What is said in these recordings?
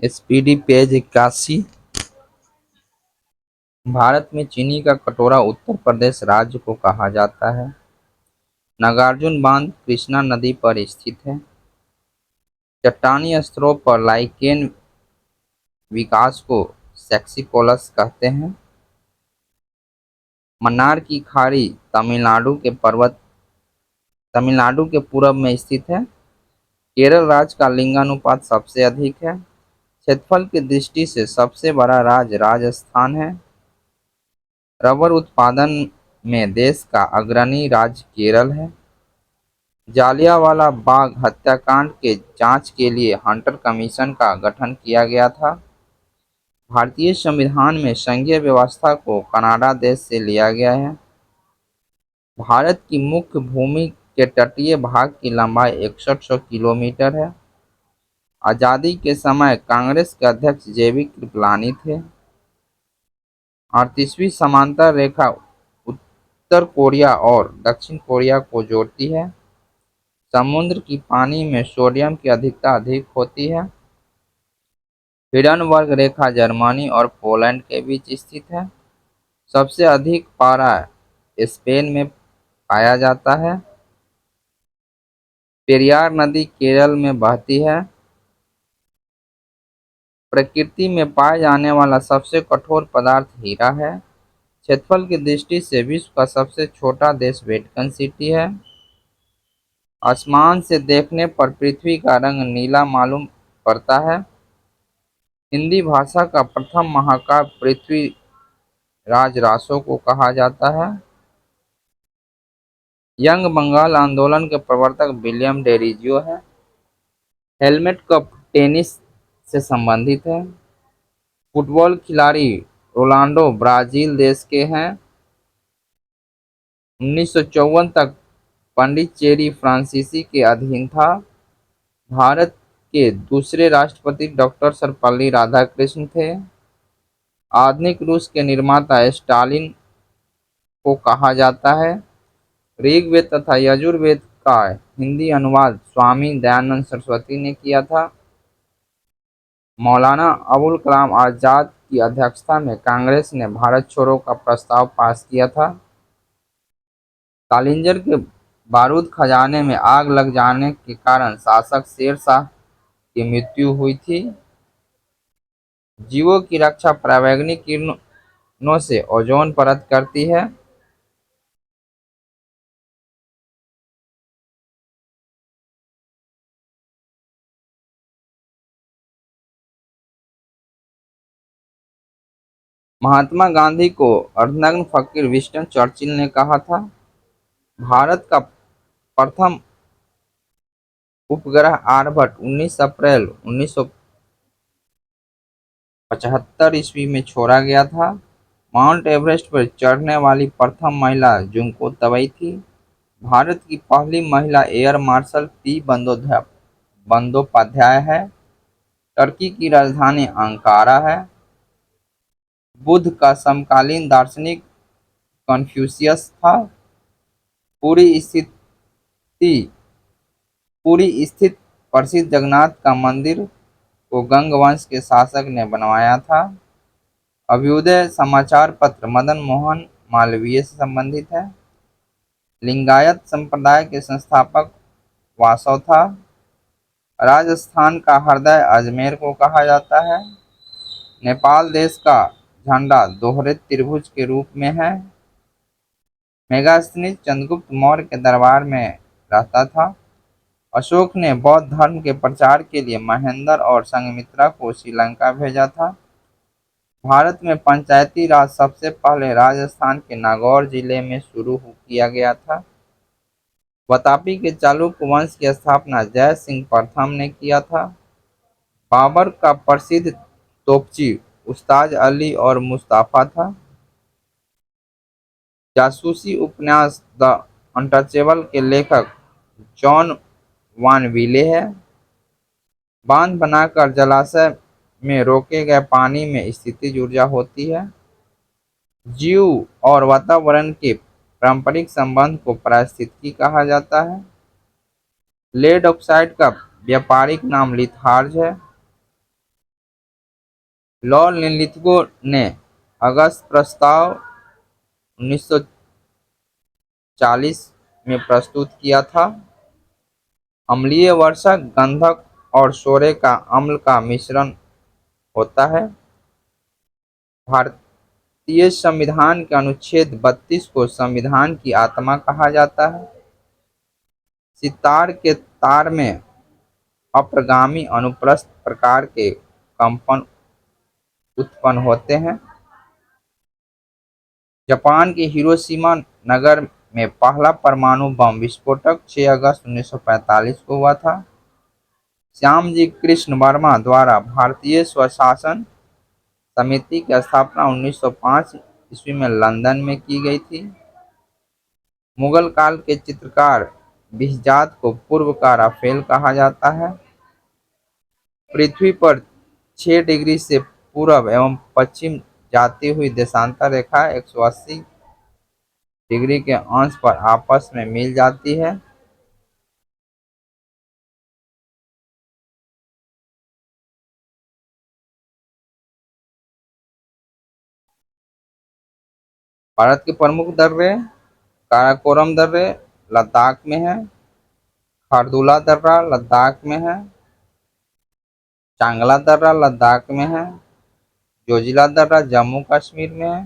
Speedy page 81। Bharat में चीनी का कटोरा उत्तर प्रदेश राज्य को कहा जाता है। नागार्जुन बांध कृष्णा नदी पर स्थित है। चट्टानी स्तरों पर लाइकेन विकास को सेक्सिकोलस कहते हैं। मन्नार की खाड़ी तमिलनाडु के पूर्व में स्थित है। केरल राज्य का लिंगानुपात सबसे अधिक है। क्षेत्रफल की दृष्टि से सबसे बड़ा राज्य राजस्थान है। रबर उत्पादन में देश का अग्रणी राज्य केरल है। जालियांवाला बाग हत्याकांड के जांच के लिए हंटर कमीशन का गठन किया गया था। भारतीय संविधान में संघीय व्यवस्था को कनाडा देश से लिया गया है। भारत की मुख्य भूमि के तटीय भाग की लंबाई 6100 किलोमीटर है। आजादी के समय कांग्रेस के अध्यक्ष जेबी कृपलानी थे। 38वीं समांतर रेखा उत्तर कोरिया और दक्षिण कोरिया को जोड़ती है। समुद्र की पानी में सोडियम की अधिकता अधिक होती है। हिडनबर्ग रेखा जर्मनी और पोलैंड के बीच स्थित है। सबसे अधिक पारा स्पेन में पाया जाता है। पेरियार नदी केरल में बहती है। प्रकृति में पाए जाने वाला सबसे कठोर पदार्थ हीरा है। क्षेत्रफल की दृष्टि से विश्व का सबसे छोटा देश वेटिकन सिटी है। आसमान से देखने पर पृथ्वी का रंग नीला मालूम पड़ता है। हिंदी भाषा का प्रथम महाकाव्य पृथ्वीराज रासो को कहा जाता है। यंग बंगाल आंदोलन के प्रवर्तक विलियम डेरोजियो है। हेलमेट कप टेनिस से संबंधित है। फुटबॉल खिलाड़ी रोनाल्डो ब्राजील देश के हैं। 1954 तक पांडिचेरी फ्रांसीसी के अधीन था। भारत के दूसरे राष्ट्रपति डॉक्टर सर्वपल्ली राधाकृष्णन थे। आधुनिक रूस के निर्माता स्टालिन को कहा जाता है। ऋग्वेद तथा यजुर्वेद का हिंदी अनुवाद स्वामी दयानंद सरस्वती ने किया था। मौलाना अबुल कलाम आजाद की अध्यक्षता में कांग्रेस ने भारत छोड़ो का प्रस्ताव पास किया था। कालिंजर के बारूद खजाने में आग लग जाने के कारण शासक शेर शाह की मृत्यु हुई थी। जीवों की रक्षा पराबैंगनी किरणों से ओजोन परत करती है। महात्मा गांधी को अर्धनग्न फकीर विंस्टन चर्चिल ने कहा था। भारत का प्रथम उपग्रह आर्यभट्ट 19 अप्रैल 1975 ईस्वी में छोड़ा गया था। माउंट एवरेस्ट पर चढ़ने वाली प्रथम महिला जुंको तबई थी। भारत की पहली महिला एयर मार्शल पी बंदोपाध्याय है। टर्की की राजधानी अंकारा है। बुद्ध का समकालीन दार्शनिक कन्फ्यूशियस था। पुरी स्थित प्रसिद्ध जगन्नाथ का मंदिर को गंग वंश के शासक ने बनवाया था। अभ्युदय समाचार पत्र मदन मोहन मालवीय से संबंधित है। लिंगायत संप्रदाय के संस्थापक वासव था। राजस्थान का हृदय अजमेर को कहा जाता है। नेपाल देश का झंडा दोहरे त्रिभुज के रूप में है। मेगास्थनीज चंद्रगुप्त मौर्य के दरबार में रहता था। अशोक ने बौद्ध धर्म के प्रचार के लिए महेंद्र और संघमित्रा को श्रीलंका भेजा था। भारत में पंचायती राज सबसे पहले राजस्थान के नागौर जिले में शुरू किया गया था। वातापी के चालुक्य वंश की स्थापना जय सिंह प्रथम ने किया था। बाबर का प्रसिद्ध तोपची उस्ताद अली और मुस्ताफा था। जासूसी उपन्यास द अनटचेबल के लेखक जॉन वान विले है। बांध बनाकर जलाशय में रोके गए पानी में स्थितिज ऊर्जा होती है। जीव और वातावरण के पारंपरिक संबंध को पारिस्थितिकी कहा जाता है। लेड ऑक्साइड का व्यापारिक नाम लिथार्ज है। लॉर्ड लिथगो ने अगस्त प्रस्ताव 1940 में प्रस्तुत किया था। अम्लीय वर्षा गंधक और सोरे का अम्ल का मिश्रण होता है। भारतीय संविधान के अनुच्छेद 32 को संविधान की आत्मा कहा जाता है। सितार के तार में अप्रगामी अनुप्रस्थ प्रकार के कंपन उत्पन्न होते हैं। जापान के हिरोशिमा नगर में पहला परमाणु बम विस्फोटक 6 अगस्त 1945 को हुआ था। श्यामजी कृष्ण वर्मा द्वारा भारतीय स्वशासन समिति की स्थापना 1905 ईस्वी में लंदन में की गई थी। मुगल काल के चित्रकार बिहजात को पूर्व का राफेल कहा जाता है। पृथ्वी पर 6 डिग्री से पूर्व एवं पश्चिम जाती हुई देशांतर रेखा 180 डिग्री के अंश पर आपस में मिल जाती है। भारत के प्रमुख दर्रे काराकोरम दर्रे लद्दाख में है। खारदुला दर्रा लद्दाख में है। चांगला दर्रा लद्दाख में है। जोजिला दर्रा जम्मू कश्मीर में है।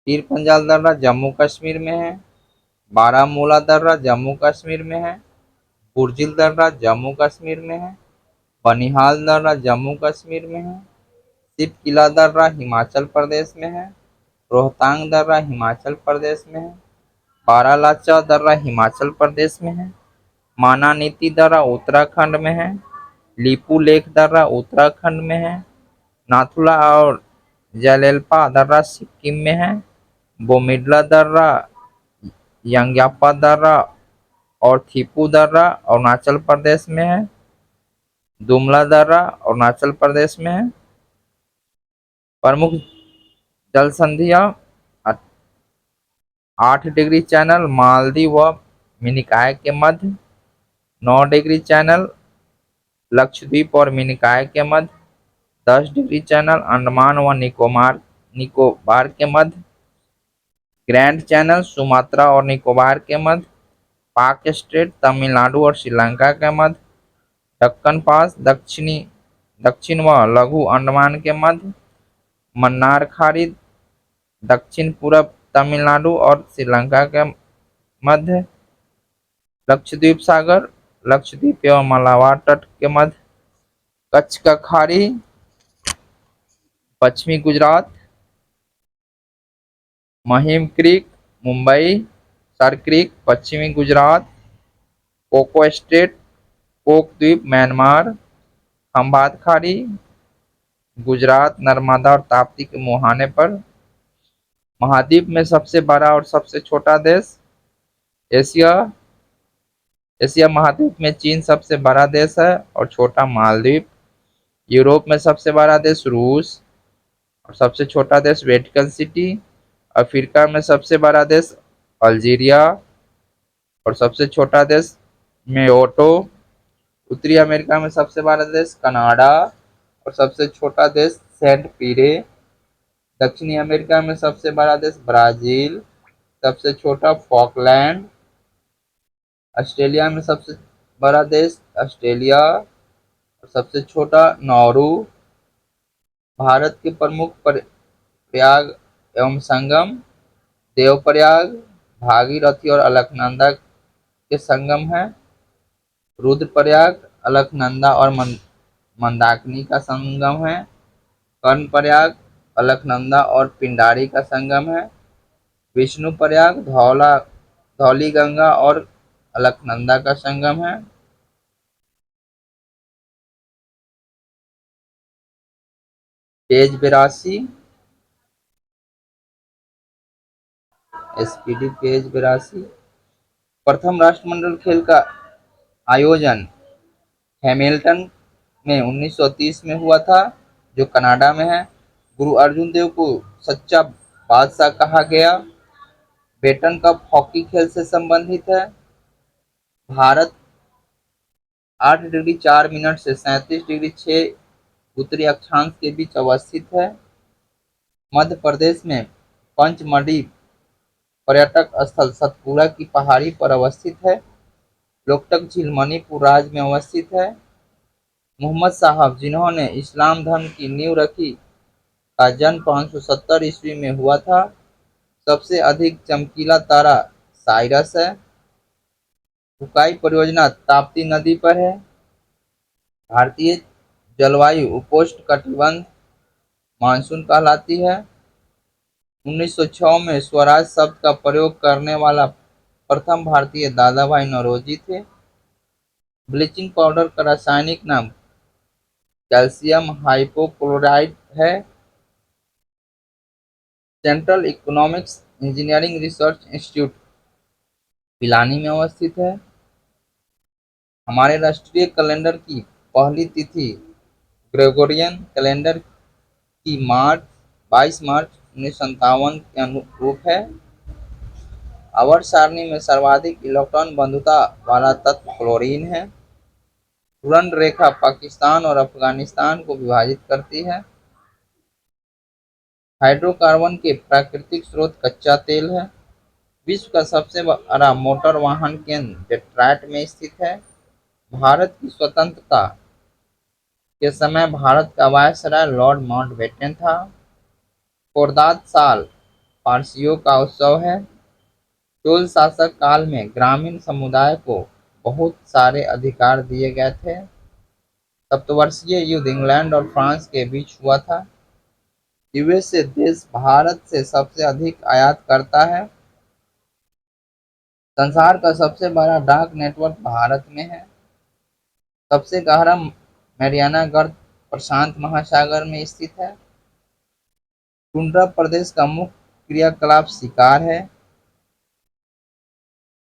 पीर पंजाल दर्रा जम्मू कश्मीर में है। बारामूला दर्रा जम्मू कश्मीर में है। बुर्जिल दर्रा जम्मू कश्मीर में है। बनिहाल दर्रा जम्मू कश्मीर में है। सिप किला दर्रा हिमाचल प्रदेश में है। रोहतांग दर्रा हिमाचल प्रदेश में है। बारालाचा दर्रा हिमाचल प्रदेश में है। मानानीती दर्रा उत्तराखंड में है। लीपू लेक दर्रा उत्तराखंड में है। नाथुला और जलेल्पा दर्रा सिक्किम में है। बोमिडला दर्रा यंग्याप्पा दर्रा और थिपू दर्रा अरुणाचल प्रदेश में है। दुमला दर्रा अरुणाचल प्रदेश में है। प्रमुख जल संधियां 8 डिग्री चैनल मालदीव व मिनिकॉय के मध्य, 9 डिग्री चैनल लक्षद्वीप और मिनिकॉय के मध्य, 10 डिग्री चैनल अंडमान व निकोबार के मध्य, ग्रैंड चैनल सुमात्रा और निकोबार के मध्य, पाक स्ट्रेट तमिलनाडु और श्रीलंका के मध्य, दक्कन पास दक्षिण व लघु अंडमान के मध्य, मन्नार खाड़ी दक्षिण पूर्व तमिलनाडु और श्रीलंका के मध्य, लक्षद्वीप सागर लक्षद्वीप एवं मलाबार तट के मध्य, कच्छ का खाड़ी पश्चिमी गुजरात, महिम क्रीक मुंबई, सर क्रीक पश्चिमी गुजरात, कोको स्ट्रेट कोक द्वीप म्यांमार, खंभात खाड़ी गुजरात, नर्मदा और ताप्ती के मुहाने पर। महाद्वीप में सबसे बड़ा और सबसे छोटा देश एशिया एशिया महाद्वीप में चीन सबसे बड़ा देश है और छोटा मालदीव। यूरोप में सबसे बड़ा देश रूस और सबसे छोटा देश वेटिकन सिटी। अफ्रीका में सबसे बड़ा देश अल्जीरिया और सबसे छोटा देश मेयोटो। उत्तरी अमेरिका में सबसे बड़ा देश कनाडा और सबसे छोटा देश सेंट पीरे। दक्षिणी अमेरिका में सबसे बड़ा देश ब्राजील, सबसे छोटा फॉकलैंड। ऑस्ट्रेलिया में सबसे बड़ा देश ऑस्ट्रेलिया और सबसे छोटा नौरू। भारत के प्रमुख प्रयाग एवं संगम देवप्रयाग, भागीरथी और अलकनंदा के संगम है। रुद्रप्रयाग अलकनंदा और मंदाकिनी का संगम है। कर्णप्रयाग अलकनंदा और पिंडारी का संगम है। विष्णुप्रयाग धौलीगंगा और अलकनंदा का संगम है। Page 82 SPD page 82। प्रथम राष्ट्रमंडल खेल का आयोजन हैमिल्टन में 1930 में हुआ था, जो कनाडा में है। गुरु अर्जुन देव को सच्चा बादशाह कहा गया। बेटन कप हॉकी खेल से संबंधित है। भारत 8 डिग्री 4 मिनट से 37 डिग्री 6 उत्तरी अक्षांश के बीच अवस्थित है। मध्य प्रदेश में पंचमढ़ी पर्यटक स्थल सतपुड़ा की पहाड़ी पर अवस्थित है। लोकटक झील मणिपुर राज्य में अवस्थित है। मोहम्मद साहब जिन्होंने इस्लाम धर्म की नींव रखी का जन्म 570 ईस्वी में हुआ था। सबसे अधिक चमकीला तारा साइरस है। हुकाई परियोजना ताप्ती नदी पर है। भारतीय जलवायु उपोष्णकटिबंध मानसून कहलाती है। 1906 में स्वराज शब्द का प्रयोग करने वाला प्रथम भारतीय दादा भाई नौरोजी थे। ब्लीचिंग पाउडर का रासायनिक नाम कैल्शियम हाइपोक्लोराइट है। Central economics engineering research institute Pilani में अवस्थित है। हमारे राष्ट्रीय कैलेंडर की पहली तिथि ग्रेगोरियन कैलेंडर की 22 मार्च 1957 के अनुरूप है। आवर्त सारणी में सर्वाधिक इलेक्ट्रॉन बंधुता वाला तत्व क्लोरीन है। घूर्णन रेखा पाकिस्तान और अफगानिस्तान को विभाजित करती है। हाइड्रोकार्बन के प्राकृतिक स्रोत कच्चा तेल है। विश्व का सबसे बड़ा मोटर वाहन केंद्र डेट्रॉयट में स्थित है। भारत की स्वतंत्रता के समय भारत का वायसराय लॉर्ड माउंटबेटन था। कोरदात साल पारसियों का उत्सव है। चोल शासक काल में ग्रामीण समुदाय को बहुत सारे अधिकार दिए गए थे। सप्तवर्षीय युद्ध इंग्लैंड और फ्रांस के बीच हुआ था। यूएसए देश भारत से सबसे अधिक आयात करता है। संसार का सबसे बड़ा डाक नेटवर्क भारत में है। सबसे गहरा मैरियाना गर्त प्रशांत महासागर में स्थित है। टुंड्रा प्रदेश का मुख्य क्रियाकलाप शिकार है।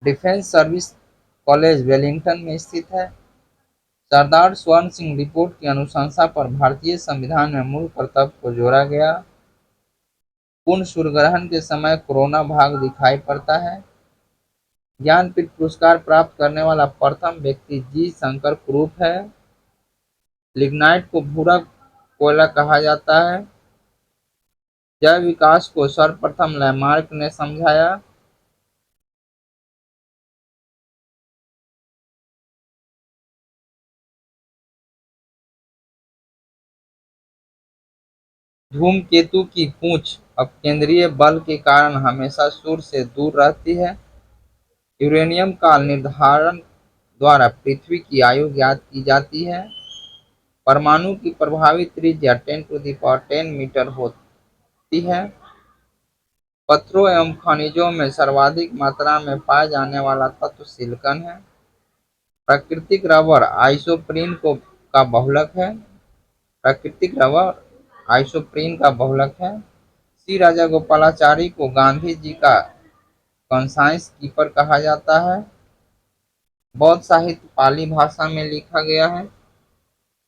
डिफेंस सर्विस कॉलेज वेलिंगटन में स्थित है। सरदार स्वर्ण सिंह रिपोर्ट की अनुशंसा पर भारतीय संविधान में मूल कर्तव्य को जोड़ा गया। पूर्ण सूर्यग्रहण के समय कोरोना भाग दिखाई पड़ता है। ज्ञानपीठ पुरस्कार प्राप्त करने वाला प्रथम व्यक्ति जी शंकर कुरूप है। लिग्नाइट को भूरा कोयला कहा जाता है। जैव विकास को सर्वप्रथम लैमार्क ने समझाया। धूमकेतु की पूंछ अपकेंद्रीय बल के कारण हमेशा सूर्य से दूर रहती है। यूरेनियम काल निर्धारण द्वारा पृथ्वी की आयु ज्ञात की जाती है। परमाणु की प्रभावी त्रिज्या 10 मीटर होती है। पत्थरों एवं खनिजों में सर्वाधिक मात्रा में पाए जाने वाला तत्व सिलिकॉन है। प्राकृतिक रबर आइसोप्रीन का बहुलक है। प्राकृतिक रबर आइसोप्रीन का बहुलक है। सी राजा गोपालाचारी को गांधी जी का कॉन्साइंस कीपर कहा जाता है। बौद्ध साहित्य पाली भाषा में लिखा गया है।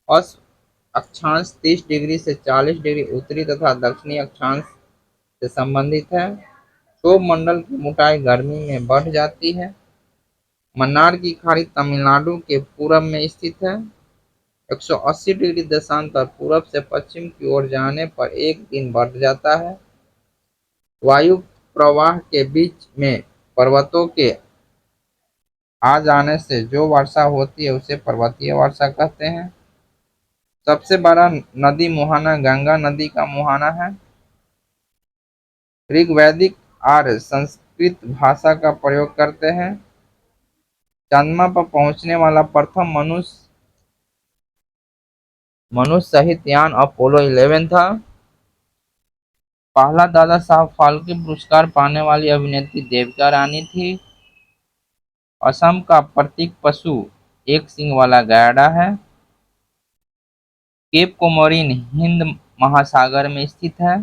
औसत अक्षांश 30 डिग्री से 40 डिग्री उत्तरी तथा दक्षिणी अक्षांश से संबंधित है। क्षोभ मंडल की मोटाई गर्मी में बढ़ जाती है। मन्नार की खाड़ी तमिलनाडु के पूर्व में स्थित है। 180 डिग्री देशांतर पूर्व से पश्चिम की ओर जाने पर एक दिन बढ़ जाता है। वायु प्रवाह के बीच में पर्वतों के आ जाने से जो वर्षा होती है उसे पर्वतीय वर्षा कहते हैं। सबसे बड़ा नदी मुहाना गंगा नदी का मुहाना है। ऋग्वैदिक आर्य संस्कृत भाषा का प्रयोग करते हैं। चंद्रमा पर पहुंचने वाला प्रथम मनुष्य सहित यान अपोलो 11 था। पहला दादा साहब फाल्के पुरस्कार पाने वाली अभिनेत्री देविका रानी थी। असम का प्रतीक पशु एक सींग वाला गैंडा है। केप कोमोरिन हिंद महासागर में स्थित है।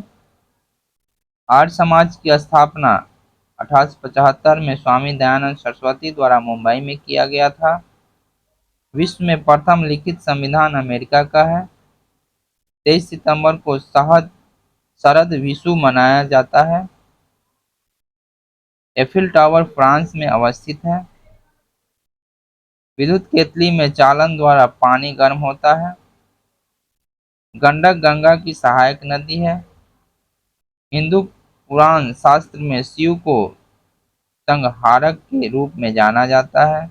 आर्य समाज की स्थापना 1875 में स्वामी दयानंद सरस्वती द्वारा मुंबई में किया गया था। विश्व में प्रथम लिखित संविधान अमेरिका का है। 23 सितंबर को शरद विषु मनाया जाता है। एफिल टावर फ्रांस में अवस्थित है। विद्युत केतली में चालन द्वारा पानी गर्म होता है। गंडक गंगा की सहायक नदी है। हिंदू पुराण शास्त्र में शिव को संहारक के रूप में जाना जाता है।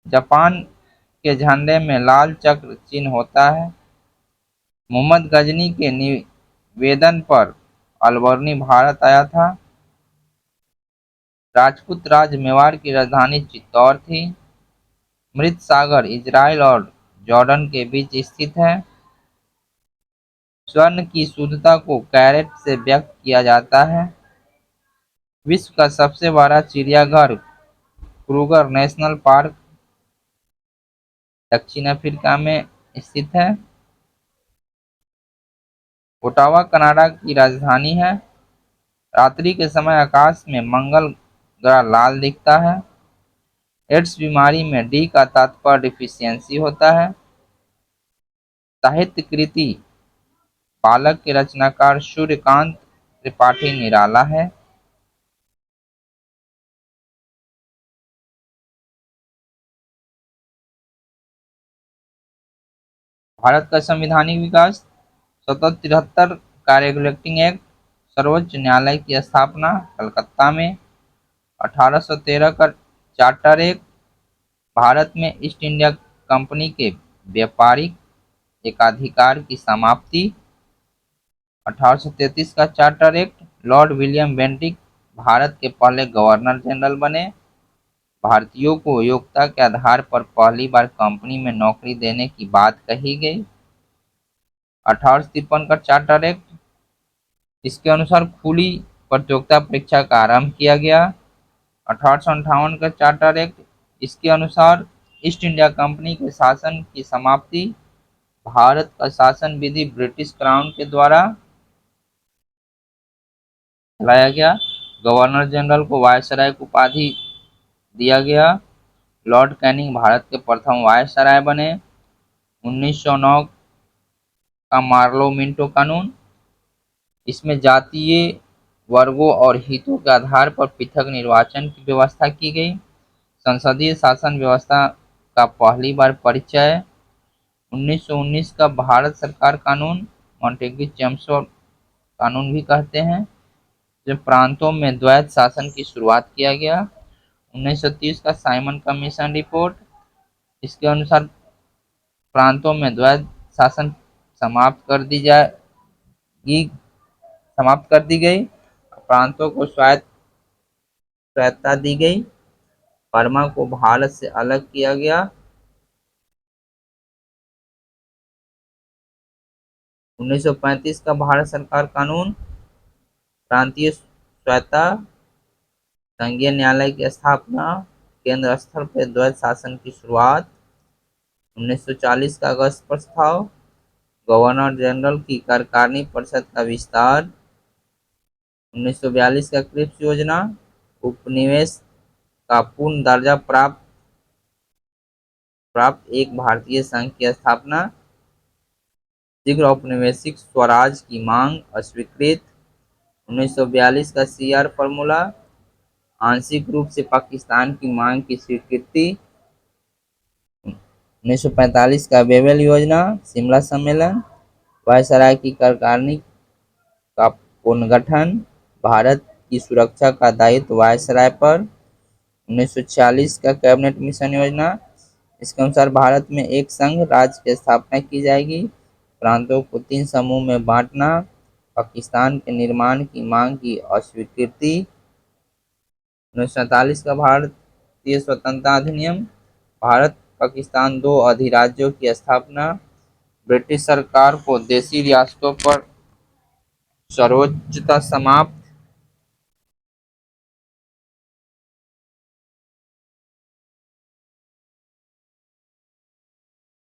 जापान के झंडे में लाल चक्र चिन्ह होता है। मोहम्मद गजनी के निवेदन पर अलबर्नी भारत आया था। राजपूत राज मेवाड़ की राजधानी चित्तौड़ थी। मृत सागर इजराइल और जॉर्डन के बीच स्थित है। स्वर्ण की शुद्धता को कैरेट से व्यक्त किया जाता है। विश्व का सबसे बड़ा चिड़ियाघर क्रूगर नेशनल पार्क दक्षिण अफ्रीका में स्थित है। ओटावा कनाडा की राजधानी है। रात्रि के समय आकाश में मंगल ग्रह लाल दिखता है। एड्स बीमारी में डी का तात्पर्य डिफिशियंसी होता है। साहित्य कृति बालक के रचनाकार सूर्यकांत त्रिपाठी निराला है। भारत का संवैधानिक विकास 1773 का रेगुलेटिंग एक्ट। सर्वोच्च न्यायालय की स्थापना कलकत्ता में। 1813 का चार्टर एक्ट। भारत में ईस्ट इंडिया कंपनी के व्यापारिक एकाधिकार की समाप्ति। 1833 का charter act. Lord William Bentinck Bharat के पहले गवर्नर जनरल बने। भारतीयों को योग्यता के आधार पर पहली बार कंपनी में नौकरी देने की बात कही गई। 1853 का चार्टर एक्ट। इसके अनुसार खुली प्रतियोगिता परीक्षा का आरंभ किया गया। 1858 का चार्टर एक्ट। इसके अनुसार ईस्ट इंडिया कंपनी के शासन की समाप्ति। भारत का शासन विधि ब्रिटिश क्राउन के द्वारा चलाया गया। गवर्नर जनरल को वायसराय की उपाधि दिया गया। लॉर्ड कैनिंग भारत के प्रथम वायसराय बने। 1909 का मार्लो मिंटो कानून। इसमें जातीय वर्गों और हितों के आधार पर पृथक निर्वाचन की व्यवस्था की गई। संसदीय शासन व्यवस्था का पहली बार परिचय। 1919 का भारत सरकार कानून, मॉन्टेग्यू चेम्सफोर्ड कानून भी कहते हैं, जब प्रांतों में द्वैत शासन की शुरुआत किया गया। 1930 का साइमन कमीशन रिपोर्ट। इसके अनुसार प्रांतों में द्वैत शासन समाप्त कर दी जाएगी समाप्त कर दी गई। प्रांतों को स्वायत्तता दी गई। बर्मा को भारत से अलग किया गया। 1935 का भारत सरकार कानून, प्रांतीय स्वायत्तता, संघीय न्यायालय की स्थापना, केंद्र स्तर पर द्वैत शासन की शुरुआत। 1940 का अगस्त प्रस्ताव, गवर्नर जनरल की कार्यकारिणी परिषद का विस्तार। 1942 का क्रिप्स योजना, उपनिवेश का पूर्ण दर्जा प्राप्त एक भारतीय संघ की स्थापना। शीघ्र औपनिवेशिक स्वराज की मांग अस्वीकृत। 1942 का सीआर फॉर्मूला, आंशिक रूप से पाकिस्तान की मांग की स्वीकृति। 1945 का बेबल योजना, शिमला सम्मेलन, वायसराय की कार्यकारिणी का पुनर्गठन, भारत की सुरक्षा का दायित्व वायसराय पर। 1946 का कैबिनेट मिशन योजना, इसके अनुसार भारत में एक संघ राज्य की स्थापना की जाएगी। प्रांतों को 3 समूह में बांटना, पाकिस्तान के निर्माण की मांग की अस्वीकृति। 1947 का भारतीय स्वतंत्रता अधिनियम, भारत पाकिस्तान 2 अधिराज्यों की स्थापना, ब्रिटिश सरकार को देशी रियासतों पर सर्वोच्चता समाप्त।